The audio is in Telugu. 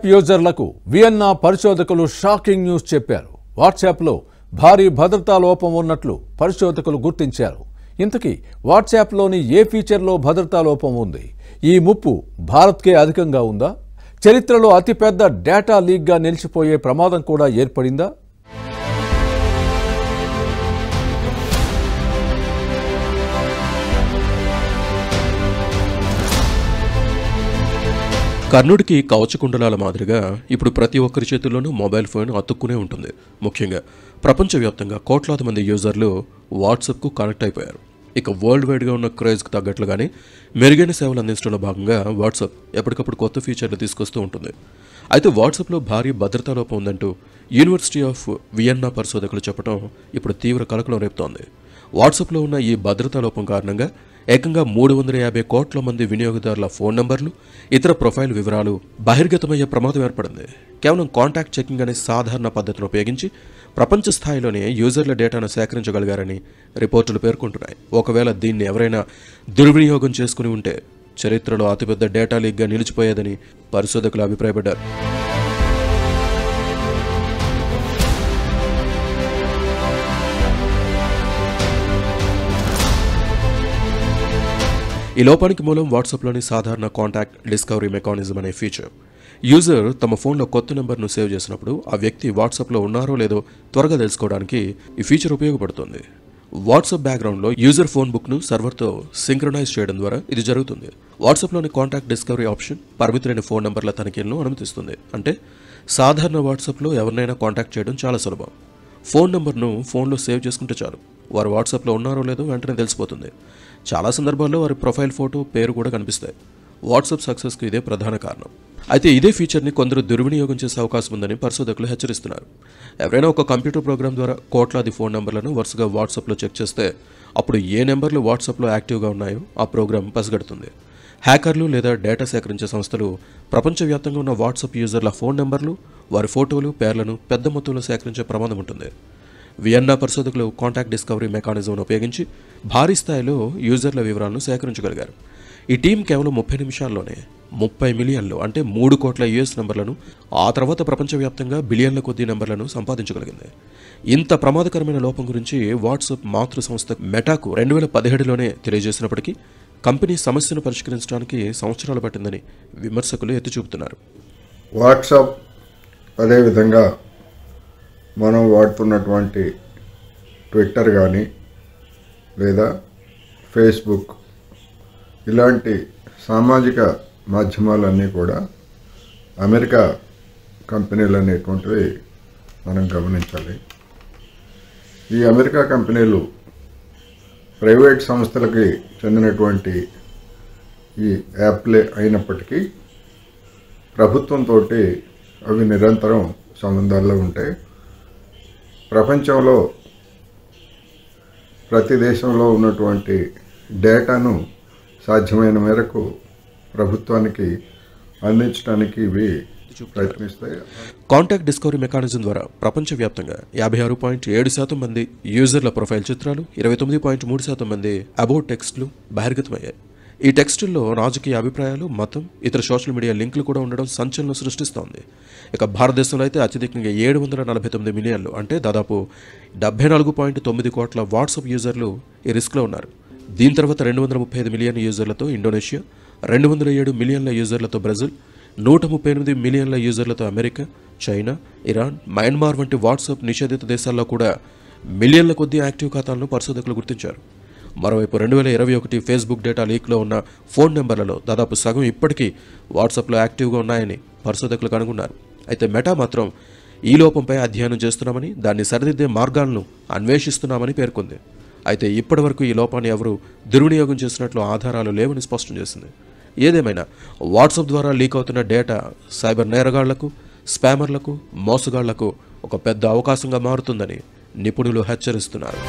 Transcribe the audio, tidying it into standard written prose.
వాట్సాప్ యూజర్లకు వియన్నా పరిశోధకులు షాకింగ్ న్యూస్ చెప్పారు. వాట్సాప్లో భారీ భద్రతా లోపం ఉన్నట్లు పరిశోధకులు గుర్తించారు. ఇంతకీ వాట్సాప్లోని ఏ ఫీచర్లో భద్రతా లోపం ఉంది? ఈ ముప్పు భారత్కే అధికంగా ఉందా? చరిత్రలో అతిపెద్ద డేటా లీక్గా నిలిచిపోయే ప్రమాదం కూడా ఏర్పడిందా? కర్ణుడికి కవచకుండలాల మాదిరిగా ఇప్పుడు ప్రతి ఒక్కరి చేతుల్లోనూ మొబైల్ ఫోన్ అతుక్కునే ఉంటుంది. ముఖ్యంగా ప్రపంచవ్యాప్తంగా కోట్లాది మంది యూజర్లు వాట్సాప్కు కనెక్ట్ అయిపోయారు. ఇక వరల్డ్ వైడ్గా ఉన్న క్రేజ్కి తగ్గట్లుగానే మెరుగైన సేవలు అందించడంలో భాగంగా వాట్సాప్ ఎప్పటికప్పుడు కొత్త ఫీచర్లు తీసుకొస్తూ ఉంటుంది. అయితే వాట్సాప్లో భారీ భద్రతా లోపం ఉందంటూ యూనివర్సిటీ ఆఫ్ వియన్నా పరిశోధకులు చెప్పడం ఇప్పుడు తీవ్ర కలకలం రేపుతోంది. వాట్సాప్లో ఉన్న ఈ భద్రతా లోపం కారణంగా ఏకంగా 350 కోట్ల మంది వినియోగదారుల ఫోన్ నంబర్లు, ఇతర ప్రొఫైల్ వివరాలు బహిర్గతమయ్యే ప్రమాదం ఏర్పడింది. కేవలం కాంటాక్ట్ చెకింగ్ అనే సాధారణ పద్ధతిని ఉపయోగించి ప్రపంచ స్థాయిలోనే యూజర్ల డేటాను సేకరించగలిగారని రిపోర్టులు పేర్కొంటున్నాయి. ఒకవేళ దీన్ని ఎవరైనా దుర్వినియోగం చేసుకుని ఉంటే చరిత్రలో అతిపెద్ద డేటా లీక్గా నిలిచిపోయేదని పరిశోధకులు అభిప్రాయపడ్డారు. ఈ లోపానికి మూలం వాట్సాప్లోని సాధారణ కాంటాక్ట్ డిస్కవరీ మెకానిజం అనే ఫీచర్. యూజర్ తమ ఫోన్లో కొత్త నెంబర్ను సేవ్ చేసినప్పుడు ఆ వ్యక్తి వాట్సాప్లో ఉన్నారో లేదో త్వరగా తెలుసుకోవడానికి ఈ ఫీచర్ ఉపయోగపడుతుంది. వాట్సాప్ బ్యాక్గ్రౌండ్లో యూజర్ ఫోన్ బుక్ను సర్వర్తో సింక్రనైజ్ చేయడం ద్వారా ఇది జరుగుతుంది. వాట్సాప్లోని కాంటాక్ట్ డిస్కవరీ ఆప్షన్ పరిమితులైన ఫోన్ నంబర్ల తనిఖీలను అనుమతిస్తుంది. అంటే సాధారణ వాట్సాప్లో ఎవరినైనా కాంటాక్ట్ చేయడం చాలా సులభం. ఫోన్ నెంబర్ను ఫోన్లో సేవ్ చేసుకుంటే చాలు, వారు వాట్సాప్లో ఉన్నారో లేదో వెంటనే తెలిసిపోతుంది. చాలా సందర్భాల్లో వారి ప్రొఫైల్ ఫోటో, పేరు కూడా కనిపిస్తాయి. వాట్సాప్ సక్సెస్కు ఇదే ప్రధాన కారణం. అయితే ఇదే ఫీచర్ని కొందరు దుర్వినియోగం చేసే అవకాశం ఉందని పరిశోధకులు హెచ్చరిస్తున్నారు. ఎవరైనా ఒక కంప్యూటర్ ప్రోగ్రామ్ ద్వారా కోట్లాది ఫోన్ నెంబర్లను వరుసగా వాట్సాప్లో చెక్ చేస్తే అప్పుడు ఏ నెంబర్లు వాట్సాప్లో యాక్టివ్గా ఉన్నాయో ఆ ప్రోగ్రామ్ పసిగడుతుంది. హ్యాకర్లు లేదా డేటా సేకరించే సంస్థలు ప్రపంచవ్యాప్తంగా ఉన్న వాట్సాప్ యూజర్ల ఫోన్ నెంబర్లు, వారి ఫోటోలు, పేర్లను పెద్ద మొత్తంలో సేకరించే ప్రమాదం ఉంటుంది. వియన్నా పరిశోధకులు కాంటాక్ట్ డిస్కవరీ మెకానిజంను ఉపయోగించి భారీ స్థాయిలో యూజర్ల వివరాలను సేకరించగలిగారు. ఈ టీం కేవలం 30 నిమిషాల్లోనే 30 మిలియన్లు అంటే 3 కోట్ల యూఎస్ నంబర్లను, ఆ తర్వాత ప్రపంచవ్యాప్తంగా బిలియన్ల కొద్దీ నంబర్లను సంపాదించగలిగింది. ఇంత ప్రమాదకరమైన లోపం గురించి వాట్సాప్ మాతృ సంస్థ మెటాకు 2017లోనే తెలియజేసినప్పటికీ కంపెనీ సమస్యను పరిష్కరించడానికి సంవత్సరాలు పట్టిందని విమర్శకులు ఎత్తి చూపుతున్నారు. వాట్సాప్ అదేవిధంగా మనం వాడుతున్నటువంటి ట్విట్టర్ కానీ లేదా ఫేస్బుక్ ఇలాంటి సామాజిక మాధ్యమాలన్నీ కూడా అమెరికా కంపెనీలు అనేటువంటివి మనం గమనించాలి. ఈ అమెరికా కంపెనీలు ప్రైవేట్ సంస్థలకి చెందినటువంటి ఈ యాప్లే అయినప్పటికీ ప్రభుత్వంతో అవి నిరంతరం సంబంధాల్లో ఉంటాయి. ప్రపంచంలో ప్రతి దేశంలో ఉన్నటువంటి డేటాను సాధ్యమైన మేరకు ప్రభుత్వానికి అందించడానికి ఇవి ప్రయత్నిస్తాయి. కాంటాక్ట్ డిస్కవరీ మెకానిజం ద్వారా ప్రపంచవ్యాప్తంగా 56.7% మంది యూజర్ల ప్రొఫైల్ చిత్రాలు, 29.3% మంది అబౌట్ టెక్స్ట్లు బహిర్గతమయ్యాయి. ఈ టెక్స్టుల్లో రాజకీయ అభిప్రాయాలు, మతం, ఇతర సోషల్ మీడియా లింకులు కూడా ఉండడం సంచలనం సృష్టిస్తోంది. ఇక భారతదేశంలో అయితే అత్యధికంగా 749 మిలియన్లు అంటే దాదాపు 74.9 కోట్ల వాట్సాప్ యూజర్లు ఈ రిస్క్లో ఉన్నారు. దీని తర్వాత 235 మిలియన్ యూజర్లతో ఇండోనేషియా, 207 మిలియన్ల యూజర్లతో బ్రెజిల్, 138 మిలియన్ల యూజర్లతో అమెరికా, చైనా, ఇరాన్, మయన్మార్ వంటి వాట్సాప్ నిషేధిత దేశాల్లో కూడా మిలియన్ల కొద్దీ యాక్టివ్ ఖాతాలను పరిశోధకులు గుర్తించారు. మరోవైపు 2021 ఫేస్బుక్ డేటా లీక్లో ఉన్న ఫోన్ నెంబర్లలో దాదాపు సగం ఇప్పటికీ వాట్సాప్లో యాక్టివ్గా ఉన్నాయని పరిశోధకులు కనుగొన్నారు. అయితే మెటా మాత్రం ఈ లోపంపై అధ్యయనం చేస్తున్నామని, దాన్ని సరిదిద్దే మార్గాలను అన్వేషిస్తున్నామని పేర్కొంది. అయితే ఇప్పటివరకు ఈ లోపాన్ని ఎవరూ దుర్వినియోగం చేసినట్లు ఆధారాలు లేవని స్పష్టం చేసింది. ఏదేమైనా వాట్సాప్ ద్వారా లీక్ అవుతున్న డేటా సైబర్ నేరగాళ్లకు, స్పామర్లకు, మోసగాళ్లకు ఒక పెద్ద అవకాశంగా మారుతుందని నిపుణులు హెచ్చరిస్తున్నారు.